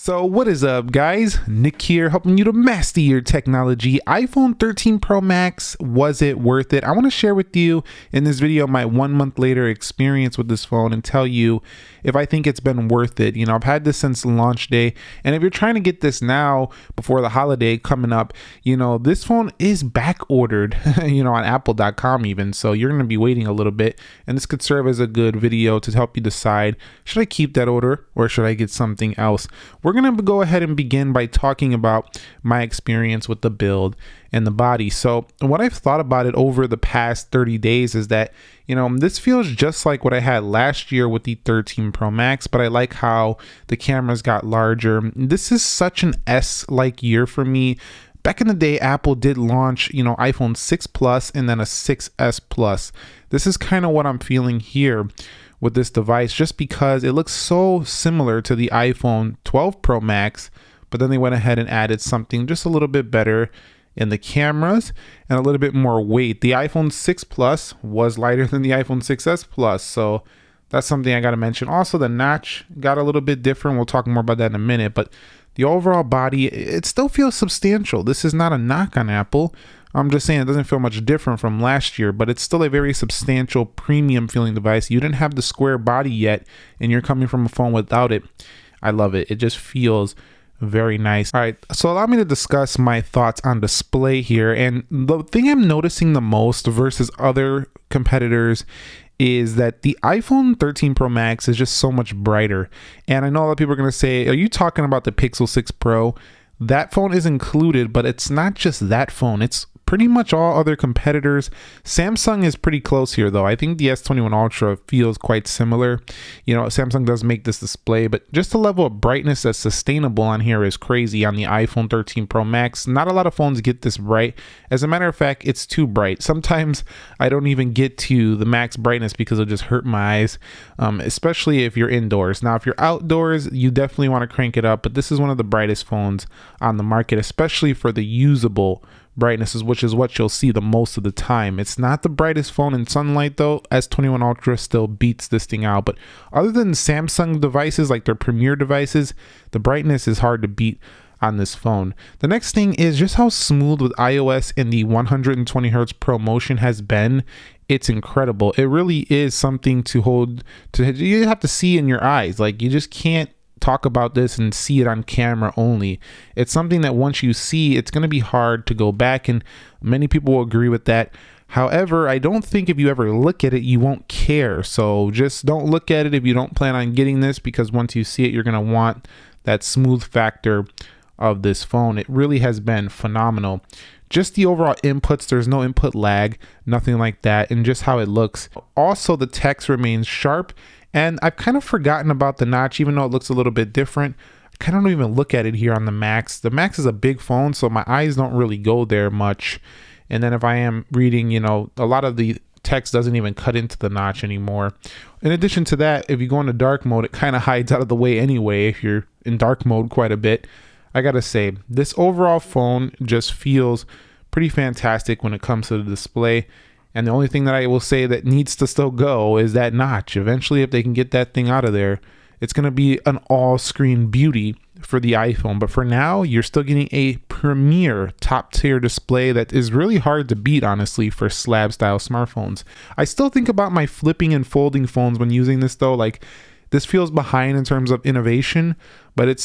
So what is up, guys? Nick here, helping you to master your technology. iPhone 13 Pro Max, was it worth it? I want to share with you in this video my 1 month later experience with this phone and tell you if I think it's been worth it. You know, I've had this since launch day, and if you're trying to get this now before the holiday coming up, you know, this phone is back ordered, you know, on apple.com even, so you're going to be waiting a little bit, and this could serve as a good video to help you decide, should I keep that order or should I get something else? We're going to go ahead and begin by talking about my experience with the build and the body. So what I've thought about it over the past 30 days is that, you know, this feels just like what I had last year with the 13 Pro Max, but I like how the cameras got larger. This is such an S-like year for me. Back in the day, Apple did launch, you know, iPhone 6 Plus and then a 6S Plus. This is kind of what I'm feeling here with this device, just because it looks so similar to the iPhone 12 Pro Max, but then they went ahead and added something just a little bit better in the cameras and a little bit more weight. The iPhone 6 Plus was lighter than the iPhone 6S Plus, so that's something I got to mention. Also, the notch got a little bit different. We'll talk more about that in a minute, but the overall body, it still feels substantial. This is not a knock on Apple. I'm just saying it doesn't feel much different from last year, but it's still a very substantial premium feeling device. You didn't have the square body yet, and you're coming from a phone without it. I love it. It just feels very nice. All right, so allow me to discuss my thoughts on display here. And the thing I'm noticing the most versus other competitors is that the iPhone 13 Pro Max is just so much brighter. And I know a lot of people are going to say, are you talking about the Pixel 6 Pro? That phone is included, but it's not just that phone. It's pretty much all other competitors. Samsung is pretty close here, though. I think the S21 Ultra feels quite similar. You know, Samsung does make this display, but just the level of brightness that's sustainable on here is crazy on the iPhone 13 Pro Max. Not a lot of phones get this bright. As a matter of fact, it's too bright. Sometimes I don't even get to the max brightness because it'll just hurt my eyes, especially if you're indoors. Now, if you're outdoors, you definitely want to crank it up, but this is one of the brightest phones on the market, especially for the usable brightnesses, which is what you'll see the most of the time. It's not the brightest phone in sunlight, though. S21 Ultra still beats this thing out, but other than Samsung devices, like their premier devices, the brightness is hard to beat on this phone. The next thing is just how smooth with iOS and the 120 Hz Pro Motion has been. It's incredible. It really is something to hold to. You have to see in your eyes. Like, you just can't talk about this and see it on camera only. It's something that once you see, it's going to be hard to go back, and many people will agree with that. However, I don't think if you ever look at it, you won't care. So just don't look at it if you don't plan on getting this, because once you see it, you're going to want that smooth factor of this phone. It really has been phenomenal. Just the overall inputs, there's no input lag, nothing like that, and just how it looks. Also, the text remains sharp. And I've kind of forgotten about the notch, even though it looks a little bit different. I kind of don't even look at it here on the Max. The Max is a big phone, so my eyes don't really go there much. And then if I am reading, you know, a lot of the text doesn't even cut into the notch anymore. In addition to that, if you go into dark mode, it kind of hides out of the way anyway if you're in dark mode quite a bit. I gotta say, this overall phone just feels pretty fantastic when it comes to the display. And the only thing that I will say that needs to still go is that notch. Eventually, if they can get that thing out of there, it's going to be an all-screen beauty for the iPhone. But for now, you're still getting a premier top-tier display that is really hard to beat, honestly, for slab-style smartphones. I still think about my flipping and folding phones when using this, though. Like, this feels behind in terms of innovation, but it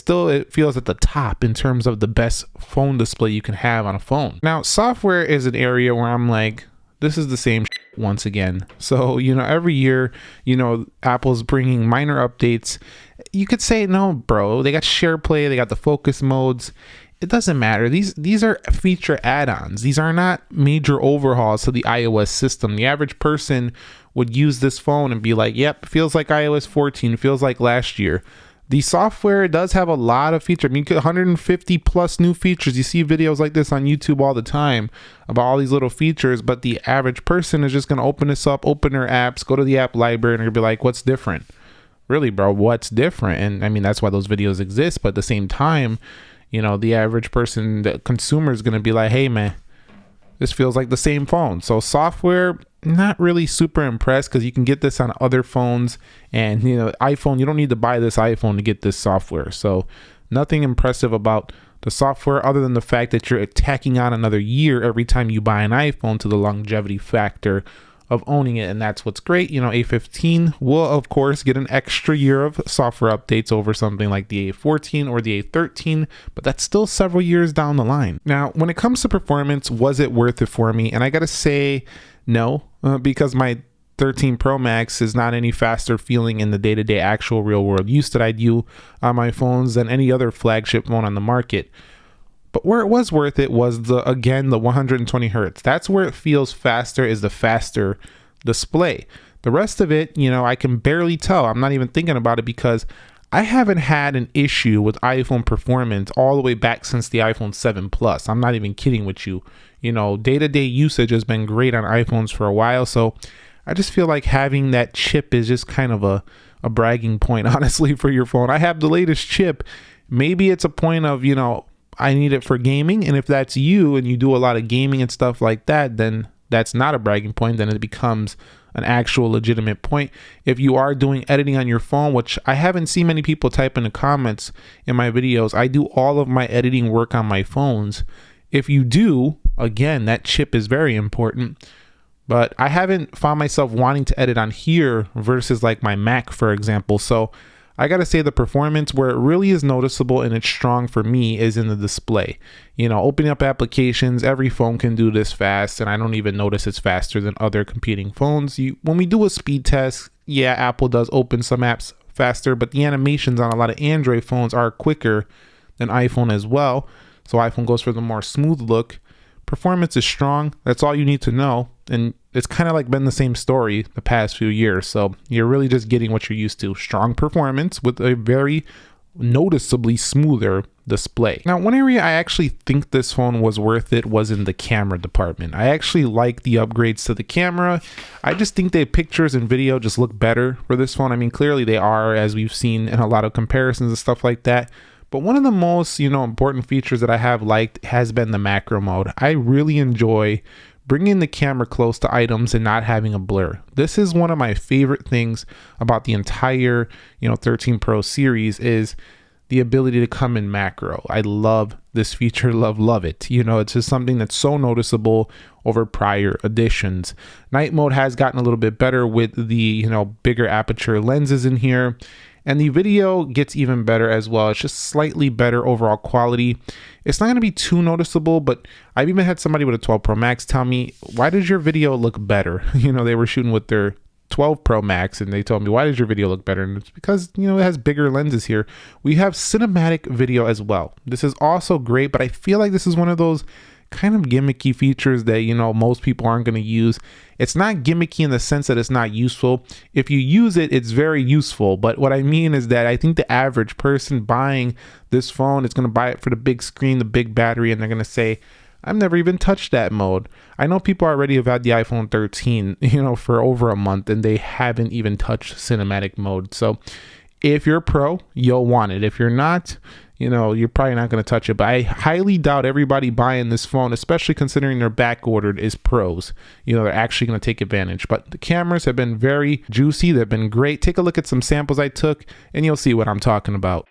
feels at the top in terms of the best phone display you can have on a phone. Now, software is an area where I'm like, this is the same once again. So, you know, every year, you know, Apple's bringing minor updates. You could say, no, bro, they got SharePlay, they got the focus modes. It doesn't matter. These are feature add-ons. These are not major overhauls to the iOS system. The average person would use this phone and be like, yep, feels like iOS 14, feels like last year. The software does have a lot of features. I mean, 150 plus new features. You see videos like this on YouTube all the time about all these little features, but the average person is just going to open this up, open their apps, go to the app library, and they're going to be like, what's different? Really, bro, what's different? And I mean, that's why those videos exist. But at the same time, you know, the average person, the consumer is going to be like, hey, man, this feels like the same phone. So software, not really super impressed, because you can get this on other phones, and you know, iPhone, you don't need to buy this iPhone to get this software. So Nothing impressive about the software other than the fact that you're tacking on another year every time you buy an iPhone to the longevity factor of owning it. And that's what's great. You know, A15 will of course get an extra year of software updates over something like the A14 or the A13, but that's still several years down the line. Now, when it comes to performance, was it worth it for me? And I gotta say no, because my 13 Pro Max is not any faster feeling in the day-to-day actual real world use that I do on my phones than any other flagship phone on the market. But where it was worth it was the 120 hertz. That's where it feels faster, is the faster display. The rest of it, you know, I can barely tell. I'm not even thinking about it because I haven't had an issue with iPhone performance all the way back since the iPhone 7 Plus. I'm not even kidding with you. You know, day-to-day usage has been great on iPhones for a while, so I just feel like having that chip is just kind of a bragging point, honestly, for your phone. I have the latest chip. Maybe it's a point of, you know, I need it for gaming. And if that's you and you do a lot of gaming and stuff like that, then that's not a bragging point. Then it becomes an actual legitimate point. If you are doing editing on your phone, which I haven't seen many people type in the comments in my videos, I do all of my editing work on my phones. If you do, again, that chip is very important. But I haven't found myself wanting to edit on here versus like my Mac, for example. So I got to say the performance where it really is noticeable and it's strong for me is in the display. You know, opening up applications, every phone can do this fast, and I don't even notice it's faster than other competing phones. When we do a speed test, yeah, Apple does open some apps faster, but the animations on a lot of Android phones are quicker than iPhone as well. So iPhone goes for the more smooth look. Performance is strong. That's all you need to know. And it's kind of like been the same story the past few years. So you're really just getting what you're used to. Strong performance with a very noticeably smoother display. Now, one area I actually think this phone was worth it was in the camera department. I actually like the upgrades to the camera. I just think the pictures and video just look better for this phone. I mean, clearly they are, as we've seen in a lot of comparisons and stuff like that. But one of the most, important features that I have liked has been the macro mode. I really enjoy bringing the camera close to items and not having a blur. This is one of my favorite things about the entire, 13 Pro series is the ability to come in macro. I love this feature, love it. It's just something that's so noticeable over prior editions. Night mode has gotten a little bit better with the, bigger aperture lenses in here. And the video gets even better as well. It's just slightly better overall quality. It's not going to be too noticeable, but I've even had somebody with a 12 Pro Max tell me, why does your video look better? They were shooting with their 12 Pro Max and they told me, why does your video look better? And it's because, it has bigger lenses here. We have cinematic video as well. This is also great, but I feel like this is one of those kind of gimmicky features that most people aren't going to use. It's not gimmicky in the sense that it's not useful. If you use it, it's very useful. But what I mean is that I think the average person buying this phone is going to buy it for the big screen, the big battery, and they're going to say, I've never even touched that mode. I know people already have had the iPhone 13 for over a month and they haven't even touched cinematic mode. So if you're a pro, you'll want it. If you're not, you're probably not going to touch it. But I highly doubt everybody buying this phone, especially considering they're back ordered, is pros. They're actually going to take advantage. But the cameras have been very juicy. They've been great. Take a look at some samples I took and you'll see what I'm talking about.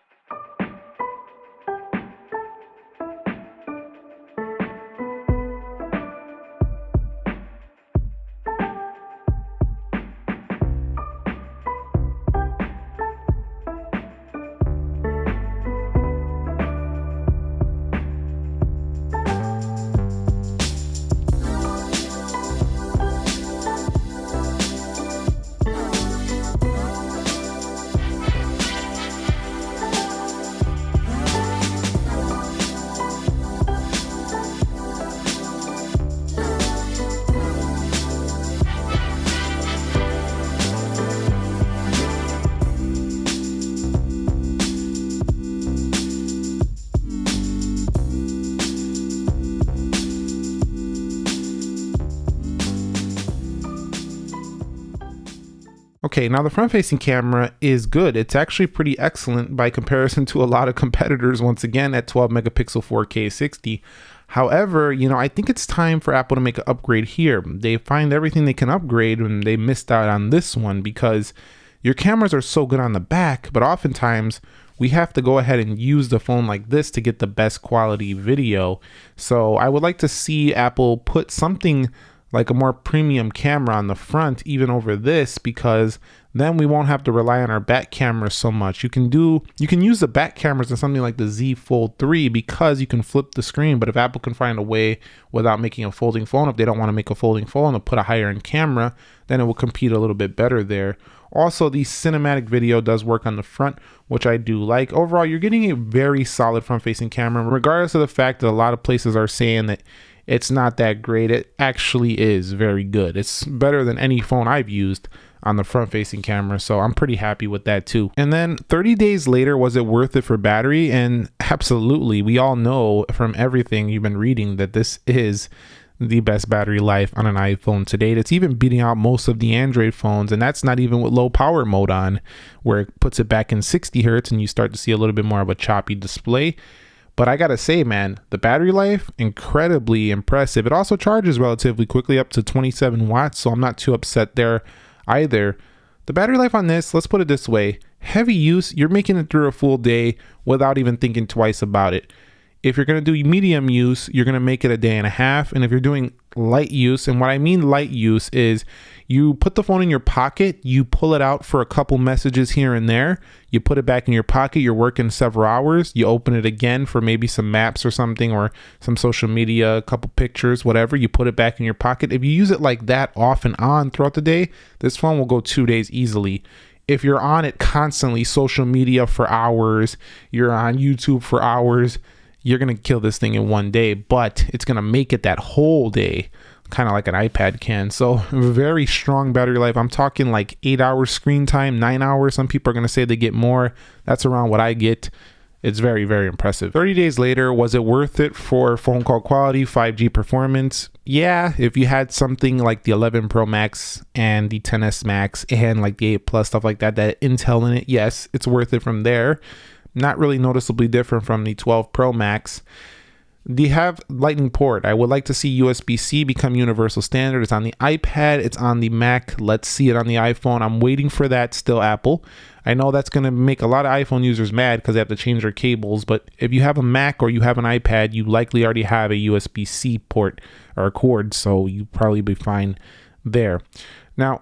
Okay, now the front-facing camera is good. It's actually pretty excellent by comparison to a lot of competitors, once again, at 12 megapixel 4K 60. However, I think it's time for Apple to make an upgrade here. They find everything they can upgrade and they missed out on this one because your cameras are so good on the back, but oftentimes we have to go ahead and use the phone like this to get the best quality video. So I would like to see Apple put something like a more premium camera on the front even over this, because then we won't have to rely on our back cameras so much. You can use the back cameras in something like the Z Fold 3 because you can flip the screen. But if Apple can find a way without making a folding phone, if they don't want to make a folding phone to put a higher end camera, then it will compete a little bit better there. Also, the cinematic video does work on the front, which I do like. Overall, you're getting a very solid front facing camera, regardless of the fact that a lot of places are saying that it's not that great. It actually is very good. It's better than any phone I've used on the front facing camera, so I'm pretty happy with that too. And then 30 days later, was it worth it for battery? And absolutely, we all know from everything you've been reading that this is the best battery life on an iPhone to date. It's even beating out most of the Android phones, and that's not even with low power mode on, where it puts it back in 60 hertz and you start to see a little bit more of a choppy display. But I gotta say, man, the battery life, incredibly impressive. It also charges relatively quickly, up to 27 watts, so I'm not too upset there either. The battery life on this, let's put it this way, heavy use, you're making it through a full day without even thinking twice about it. If you're going to do medium use, you're going to make it a day and a half. And if you're doing light use, and what I mean light use is you put the phone in your pocket, you pull it out for a couple messages here and there, you put it back in your pocket, you're working several hours, you open it again for maybe some maps or something, or some social media, a couple pictures, whatever, you put it back in your pocket. If you use it like that off and on throughout the day, this phone will go 2 days easily. If you're on it constantly, social media for hours, you're on YouTube for hours, you're going to kill this thing in 1 day, but it's going to make it that whole day, kind of like an iPad can. So very strong battery life. I'm talking like 8 hours screen time, 9 hours. Some people are going to say they get more. That's around what I get. It's very, very impressive. 30 days later, was it worth it for phone call quality, 5G performance? Yeah, if you had something like the 11 Pro Max and the 10s Max and like the 8 Plus, stuff like that, that Intel in it, yes, it's worth it from there. Not really noticeably different from the 12 Pro Max. They have Lightning port. I would like to see USB-C become universal standard. It's on the iPad, it's on the Mac. Let's see it on the iPhone. I'm waiting for that still, Apple. I know that's going to make a lot of iPhone users mad because they have to change their cables, but if you have a Mac or you have an iPad, you likely already have a USB-C port or a cord, so you probably be fine there. Now,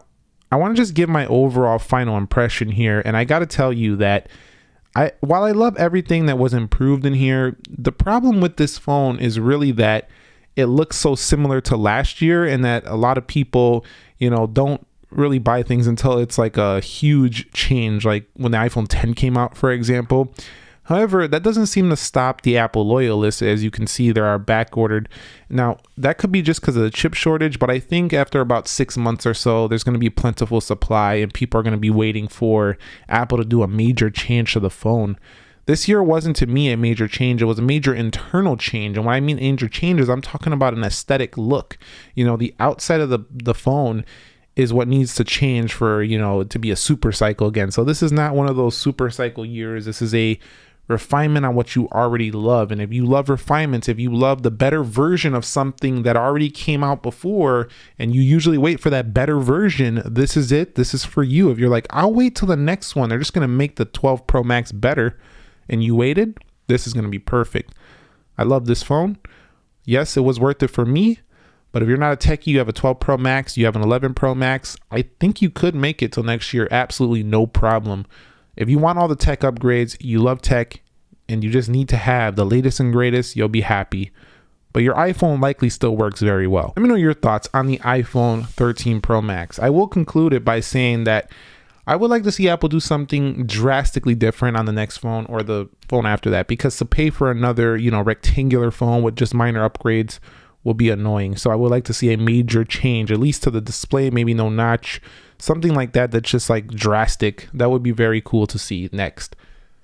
I want to just give my overall final impression here, and I got to tell you that while I love everything that was improved in here, the problem with this phone is really that it looks so similar to last year, and that a lot of people, don't really buy things until it's like a huge change, like when the iPhone 10 came out, for example. However, that doesn't seem to stop the Apple loyalists. As you can see, there are back ordered. Now, that could be just because of the chip shortage, but I think after about 6 months or so, there's going to be plentiful supply and people are going to be waiting for Apple to do a major change to the phone. This year wasn't, to me, a major change. It was a major internal change. And when I mean major changes, I'm talking about an aesthetic look. The outside of the phone is what needs to change for, to be a super cycle again. So this is not one of those super cycle years. This is a refinement on what you already love. And if you love refinements, if you love the better version of something that already came out before, and you usually wait for that better version, this is it. This is for you. If you're like, I'll wait till the next one, they're just going to make the 12 Pro Max better, and you waited, this is going to be perfect. I love this phone. Yes, it was worth it for me. But if you're not a techie, you have a 12 Pro Max, you have an 11 Pro Max, I think you could make it till next year. Absolutely no problem. If you want all the tech upgrades, you love tech, and you just need to have the latest and greatest, you'll be happy. But your iPhone likely still works very well. Let me know your thoughts on the iPhone 13 Pro Max. I will conclude it by saying that I would like to see Apple do something drastically different on the next phone or the phone after that, because to pay for another, rectangular phone with just minor upgrades will be annoying. So I would like to see a major change, at least to the display, maybe no notch, something like that that's just like drastic. That would be very cool to see next.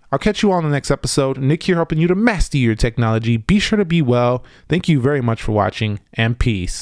I'll catch you all in the next episode. Nick here, helping you to master your technology. Be sure to be well. Thank you very much for watching, and peace.